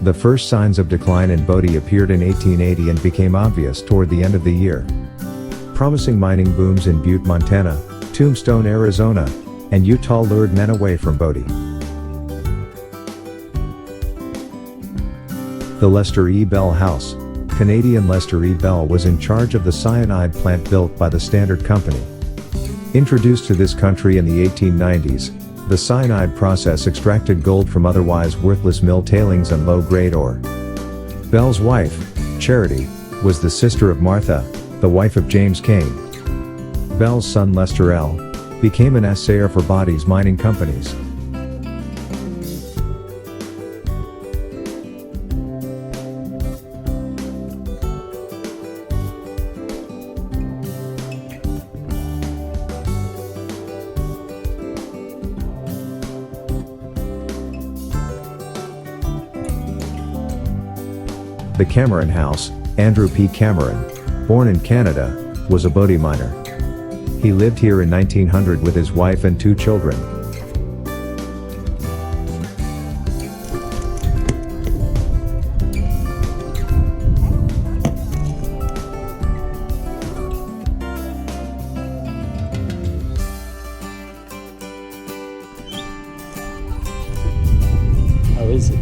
The first signs of decline in Bodie appeared in 1880 and became obvious toward the end of the year. Promising mining booms in Butte, Montana, Tombstone, Arizona, and Utah lured men away from Bodie. The Lester E. Bell House. Canadian Lester E. Bell was in charge of the cyanide plant built by the Standard Company. Introduced to this country in the 1890s, the cyanide process extracted gold from otherwise worthless mill tailings and low-grade ore. Bell's wife, Charity, was the sister of Martha, the wife of James Cain. Bell's son Lester L. became an assayer for Bodie's mining companies. The Cameron House. Andrew P. Cameron, born in Canada, was a Bodie miner. He lived here in 1900 with his wife and 2 children. How is it?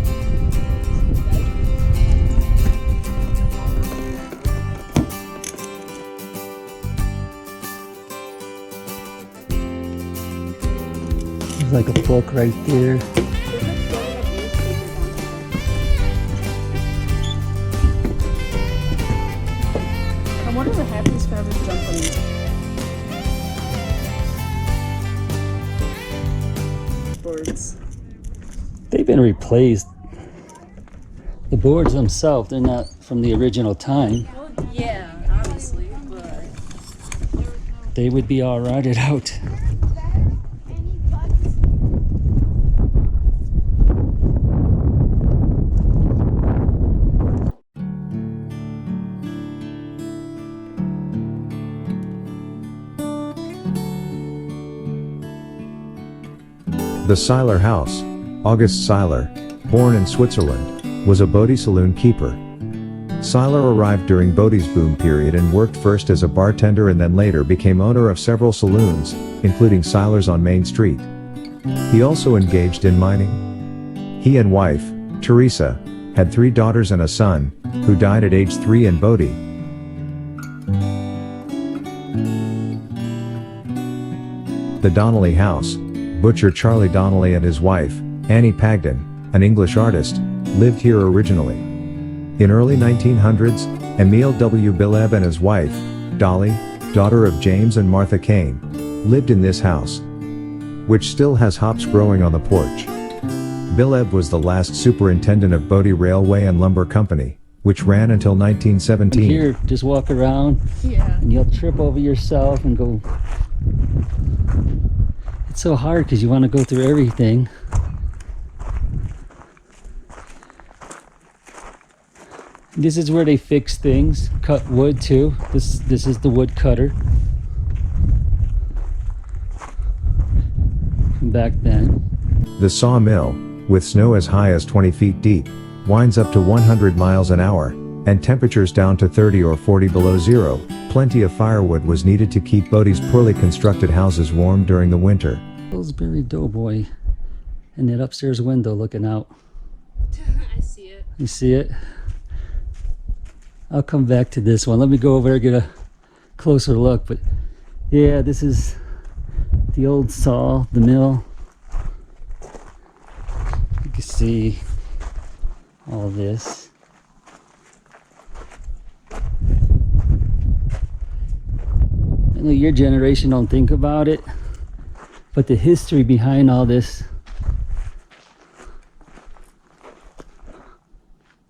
There's like a book right there. I wonder what happens if I ever jump on these boards. They've been replaced. The boards themselves, they're not from the original time. Well, yeah, obviously, but They would be all rotted out. The Seiler House. August Seiler, born in Switzerland, was a Bodie saloon keeper. Seiler arrived during Bodie's boom period and worked first as a bartender and then later became owner of several saloons, including Seiler's on Main Street. He also engaged in mining. He and wife, Teresa, had 3 daughters and a son, who died at age 3 in Bodie. The Donnelly House. Butcher Charlie Donnelly and his wife, Annie Pagden, an English artist, lived here originally. In early 1900s, Emil W. Bileb and his wife, Dolly, daughter of James and Martha Cain, lived in this house, which still has hops growing on the porch. Bileb was the last superintendent of Bodie Railway and Lumber Company, which ran until 1917. Here, just walk around and you'll trip over yourself and go. It's so hard because you want to go through everything. This is where they fix things, cut wood too. This is the wood cutter from back then. The sawmill, with snow as high as 20 feet deep, winds up to 100 miles an hour, and temperatures down to 30 or 40 below zero. Plenty of firewood was needed to keep Bodie's poorly constructed houses warm during the winter. Pillsbury Doughboy, and that upstairs window looking out. I see it. You see it? I'll come back to this one. Let me go over and get a closer look. But yeah, this is the old saw, the mill. You can see all this. I know your generation don't think about it, but the history behind all this.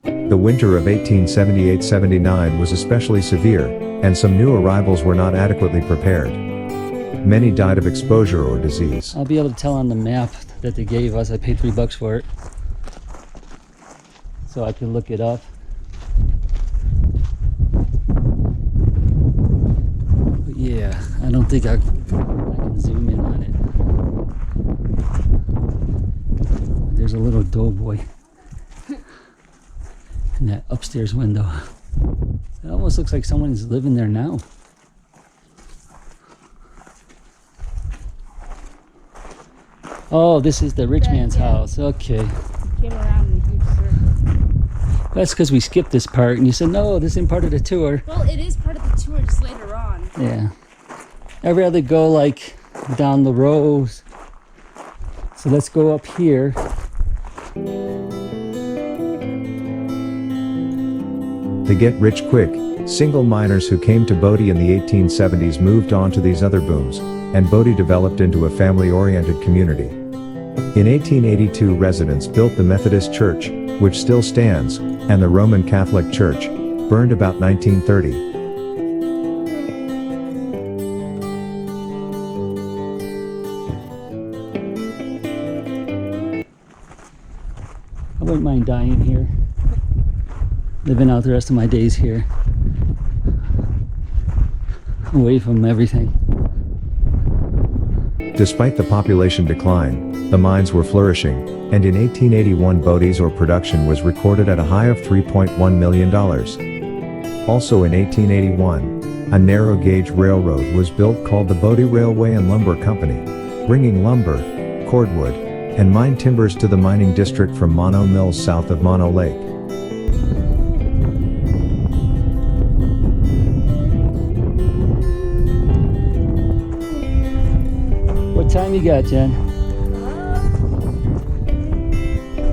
The winter of 1878-79 was especially severe, and some new arrivals were not adequately prepared. Many died of exposure or disease. I'll be able to tell on the map that they gave us. I paid $3 for it, so I can look it up. But yeah, I don't think I can zoom in on it. There's a little doughboy. in that upstairs window. It almost looks like someone's living there now. Oh, this is the rich man's house. Okay. Came around in a huge circle. That's because we skipped this part and you said, no, this isn't part of the tour. Well, it is part of the tour just later on. Yeah. I'd rather go like down the rows. So let's go up here. To get rich quick, single miners who came to Bodie in the 1870s moved on to these other booms, and Bodie developed into a family-oriented community. In 1882, residents built the Methodist Church, which still stands, and the Roman Catholic Church, burned about 1930. I wouldn't mind dying here. Living out the rest of my days here. Away from everything. Despite the population decline, the mines were flourishing, and in 1881 Bodie's ore production was recorded at a high of $3.1 million. Also in 1881, a narrow gauge railroad was built called the Bodie Railway and Lumber Company, bringing lumber, cordwood, and mine timbers to the mining district from Mono Mills south of Mono Lake. What time you got, Jen?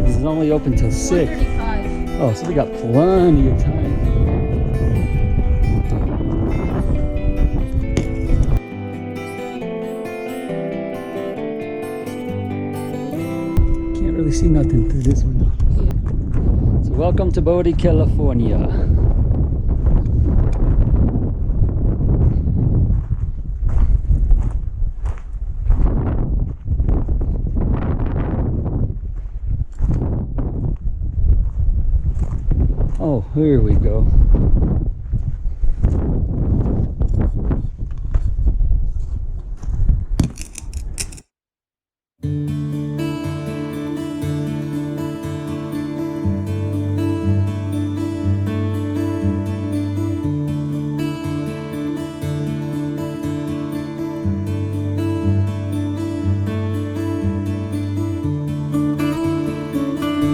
This is only open till 6. 1:35. Oh, so we got plenty of time. Can't really see nothing through this window. So welcome to Bodie, California. Oh, here we go.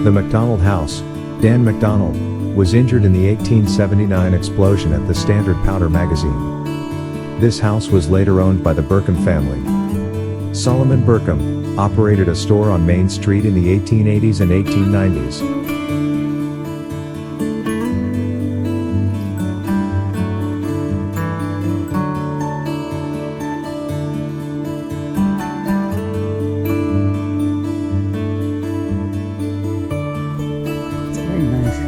The Mcdonald House, Dan McDonald, was injured in the 1879 explosion at the Standard Powder magazine. This house was later owned by the Burkham family. Solomon Burkham operated a store on Main Street in the 1880s and 1890s. Very nice.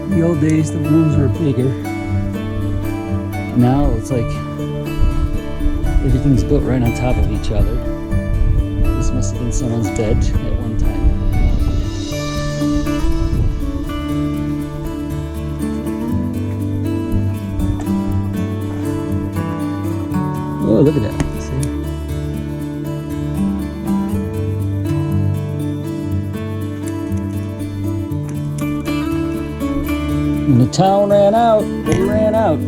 In the old days, the rooms were bigger. Now it's like everything's built right on top of each other. This must have been someone's bed at one time. Oh, look at that. See? When the town ran out, they ran out.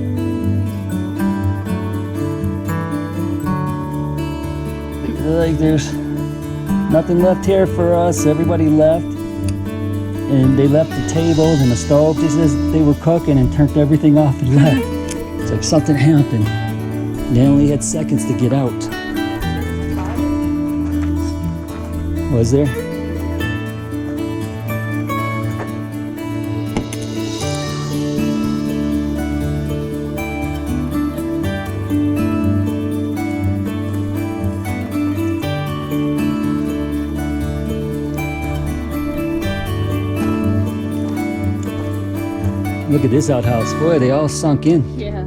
Like there's nothing left here for us. Everybody left. And they left the tables and the stove just as they were cooking and turned everything off and left. It's like something happened. They only had seconds to get out. Was there? Look at this outhouse. Boy, they all sunk in. Yeah.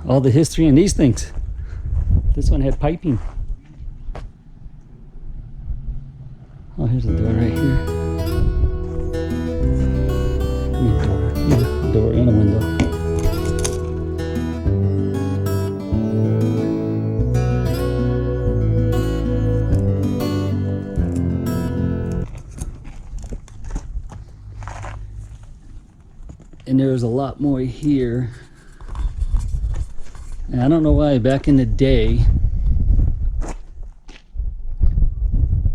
All the history in these things. This one had piping. Oh, here's a door right here. I mean, door. Yeah, a door and a window. and there was a lot more here. And I don't know why back in the day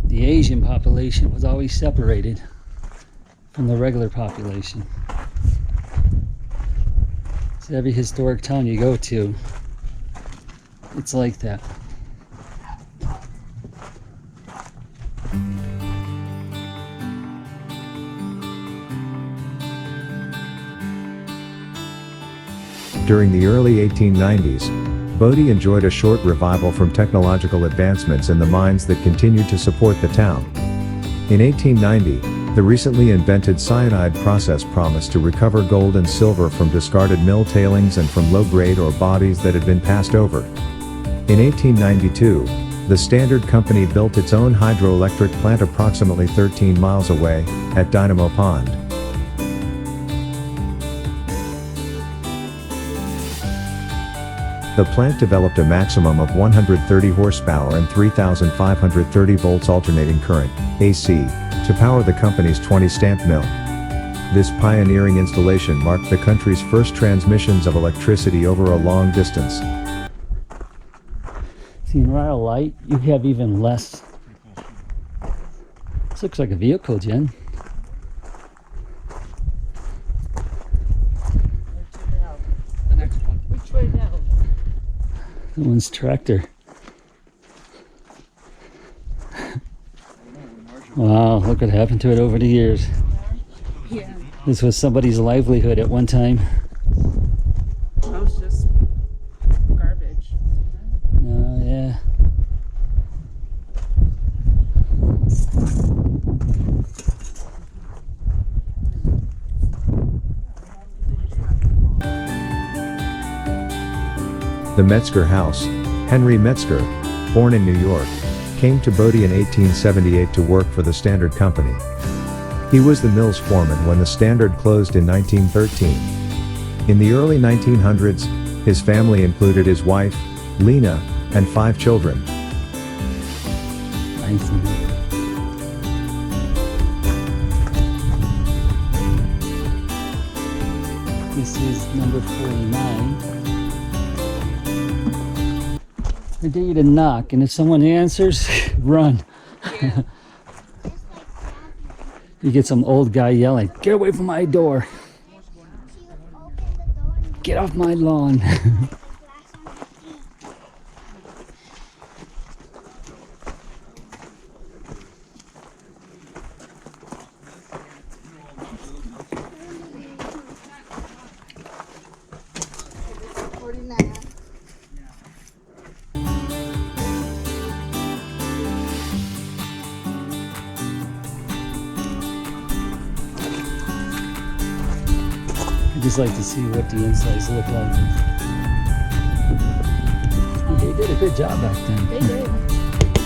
the Asian population was always separated from the regular population. So every historic town you go to, it's like that. During the early 1890s, Bodie enjoyed a short revival from technological advancements in the mines that continued to support the town. In 1890, the recently invented cyanide process promised to recover gold and silver from discarded mill tailings and from low-grade ore bodies that had been passed over. In 1892, the Standard Company built its own hydroelectric plant approximately 13 miles away, at Dynamo Pond. The plant developed a maximum of 130 horsepower and 3,530 volts alternating current, AC, to power the company's 20-stamp mill. This pioneering installation marked the country's first transmissions of electricity over a long distance. See, in Ryle Light, you have even less. This looks like a vehicle, Jen. The next one. Which way now? That one's tractor. Wow, look what happened to it over the years. Yeah. This was somebody's livelihood at one time. That was just garbage. Oh, yeah. The Metzger House, Henry Metzger, born in New York, came to Bodie in 1878 to work for the Standard Company. He was the mill's foreman when the Standard closed in 1913. In the early 1900s, his family included his wife, Lena, and 5 children. Nice. This is number 49. I dare you to knock, and if someone answers, run. Yeah. You get some old guy yelling, "Get away from my door! Get off my lawn!" I just like to see what the insides look like. They did a good job back then. They did.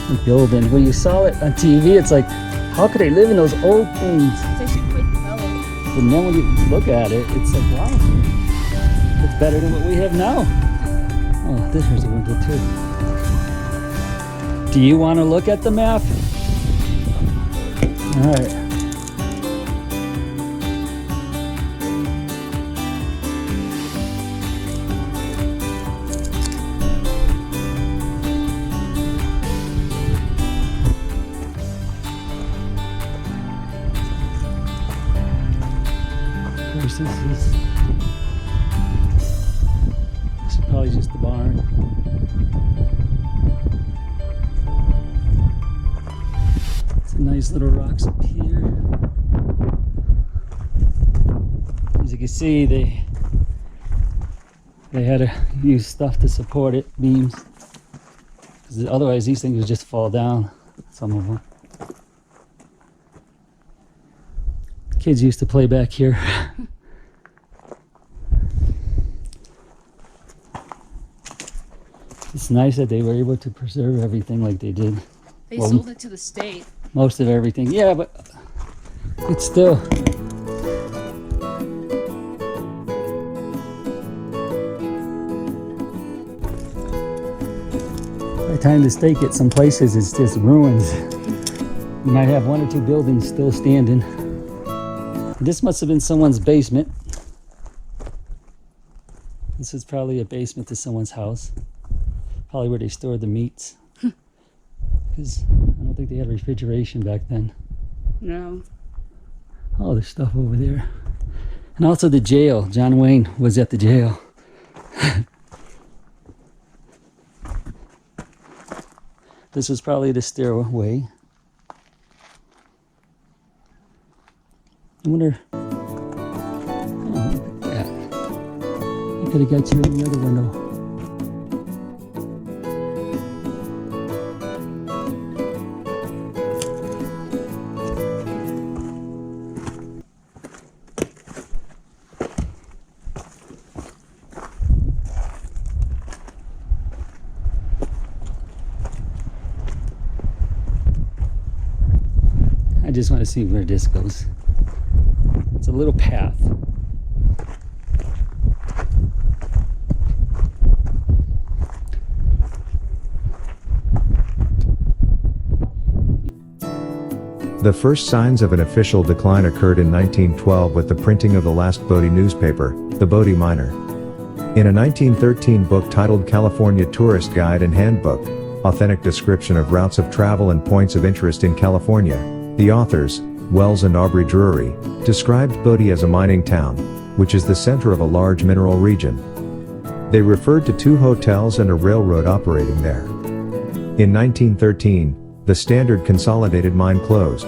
The building, when you saw it on TV, it's like, how could they live in those old things? They should quit develop. But then when you look at it, it's like, wow, it's better than what we have now. Oh, there's a window too. Do you want to look at the map? All right. This is probably just the barn. Some nice little rocks up here. As you can see, they had to use stuff to support it, beams. 'Cause otherwise these things would just fall down, some of them. Kids used to play back here. It's nice that they were able to preserve everything like they did. They Well, sold it to the state. Most of everything. Yeah, but it's still. By the time the state gets some places, it's just ruins. You might have 1 or 2 buildings still standing. This must have been someone's basement. This is probably a basement to someone's house. Probably where they stored the meats. Because I don't think they had refrigeration back then. No. Oh, there's stuff over there. And also the jail. John Wayne was at the jail. This was probably the stairway. I wonder. Oh, look at that. I could have got you in the other window. I just want to see where this goes. It's a little path. The first signs of an official decline occurred in 1912 with the printing of the last Bodie newspaper, the Bodie Miner. In a 1913 book titled California Tourist Guide and Handbook, Authentic Description of Routes of Travel and Points of Interest in California, the authors, Wells and Aubrey Drury, described Bodie as a mining town, which is the center of a large mineral region. They referred to 2 hotels and a railroad operating there. In 1913, the Standard Consolidated Mine closed.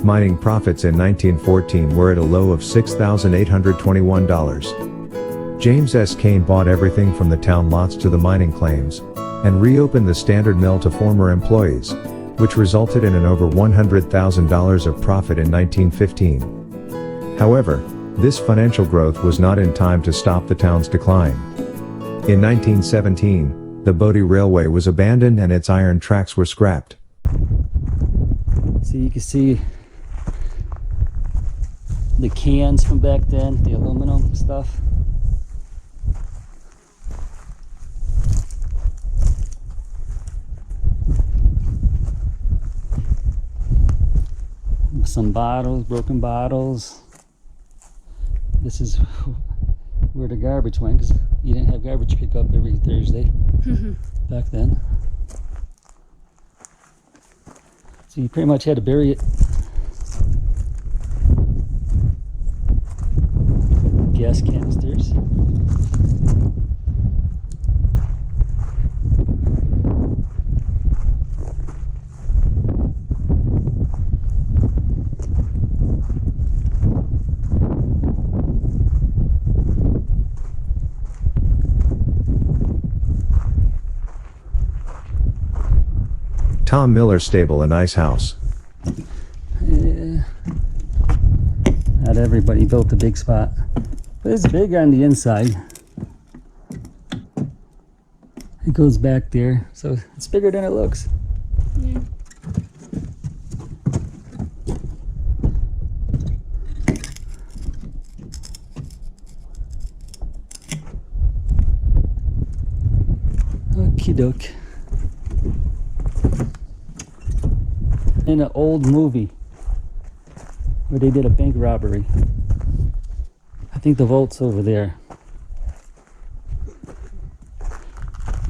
Mining profits in 1914 were at a low of $6,821. James S. Kane bought everything from the town lots to the mining claims, and reopened the Standard Mill to former employees, which resulted in an over $100,000 of profit in 1915. However, this financial growth was not in time to stop the town's decline. In 1917, the Bodie Railway was abandoned and its iron tracks were scrapped. So you can see the cans from back then, the aluminum stuff. Some bottles, broken bottles. This is where the garbage went, because you didn't have garbage pickup every Thursday back then. So you pretty much had to bury it. Gas canisters. Tom Miller Stable and Ice House. Yeah. Not everybody built a big spot, but it's big on the inside. It goes back there, so it's bigger than it looks. Yeah. Okie doke. In an old movie where they did a bank robbery. I think the vault's over there.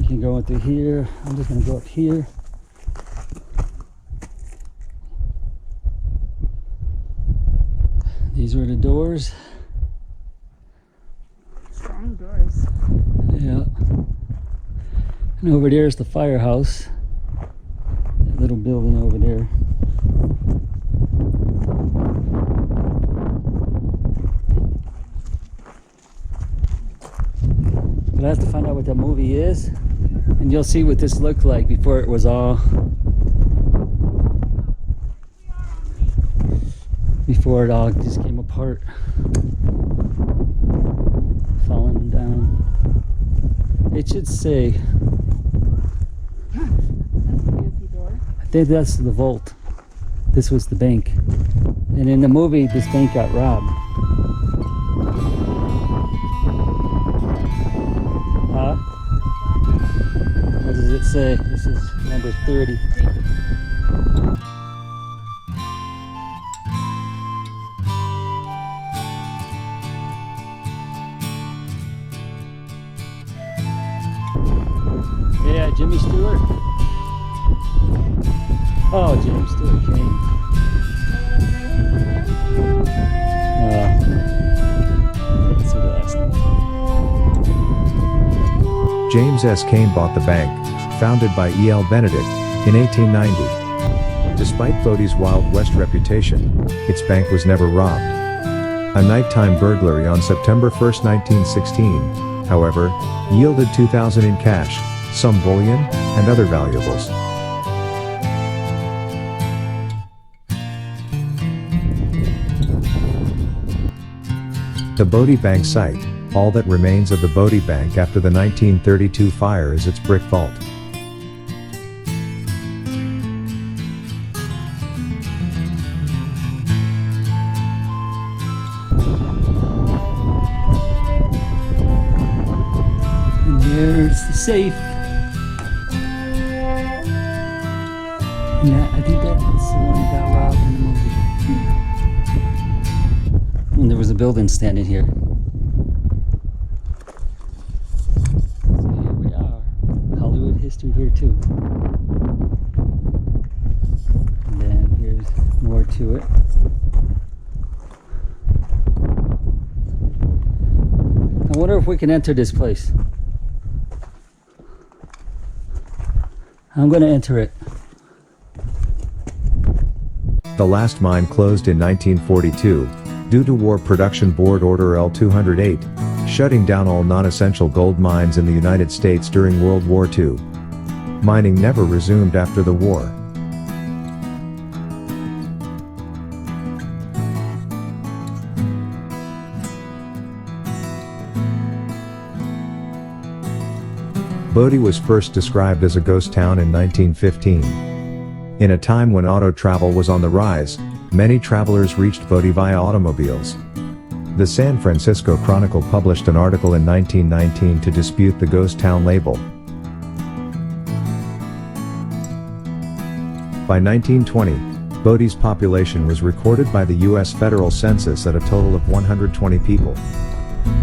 You can go into here. I'm just gonna go up here. These were the doors. Strong doors. Yeah. And over there is the firehouse. That little building over there. But I have to find out what that movie is, and you'll see what this looked like before it was all, before it all just came apart, falling down. It should say, That's a fancy door. I think that's the vault. This was the bank. And in the movie, this bank got robbed. Huh? What does it say? This is number 30. that Jimmy Stewart? Oh, Jimmy Stewart came. Let's see the last name. James S. Cain bought the bank, founded by E.L. Benedict, in 1890. Despite Bodie's Wild West reputation, its bank was never robbed. A nighttime burglary on September 1, 1916, however, yielded $2,000 in cash, some bullion, and other valuables. The Bodie Bank site, all that remains of the Bodie Bank after the 1932 fire is its brick vault. And there's the safe. Yeah, I think that's the one that got robbed in the movie. And there was a building standing here. So here we are. Hollywood history here too. And then here's more to it. I wonder if we can enter this place. I'm going to enter it. The last mine closed in 1942, due to War Production Board Order L-208, shutting down all non-essential gold mines in the United States during World War II. Mining never resumed after the war. Bodie was first described as a ghost town in 1915. In a time when auto travel was on the rise, many travelers reached Bodie via automobiles. The San Francisco Chronicle published an article in 1919 to dispute the ghost town label. By 1920, Bodie's population was recorded by the U.S. Federal Census at a total of 120 people.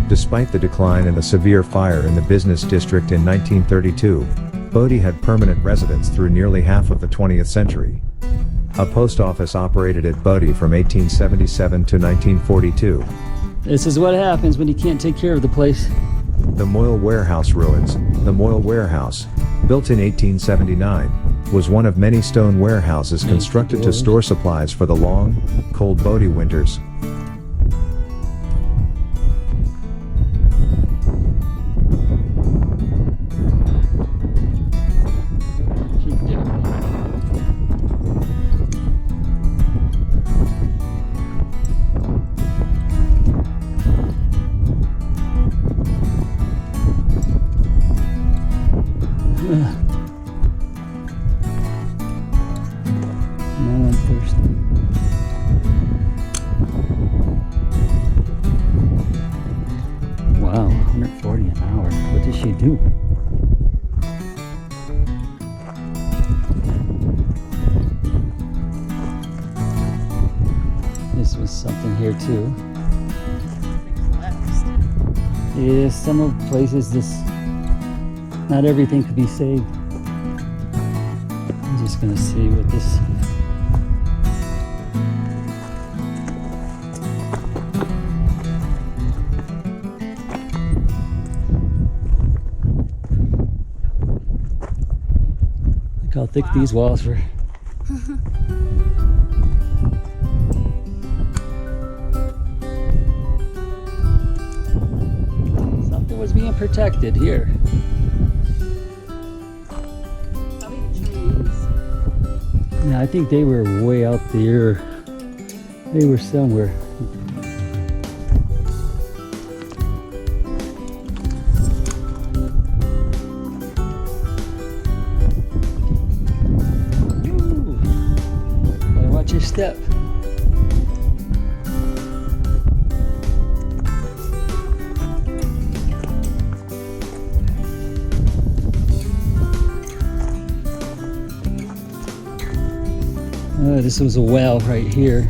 Despite the decline and the severe fire in the business district in 1932, Bodie had permanent residents through nearly half of the 20th century. A post office operated at Bodie from 1877 to 1942. This is what happens when you can't take care of the place. The Moyle Warehouse ruins. The Moyle Warehouse, built in 1879, was one of many stone warehouses constructed to store supplies for the long, cold Bodie winters. Now I'm thirsty. Wow, 140 an hour. What does she do? This was something here too. Yeah, some of the places not everything could be saved. I'm just gonna see what this. Look how thick these walls were. Something was being protected here. Yeah, I think they were way out there. They were somewhere. Ooh. Gotta watch your step. This was a well right here.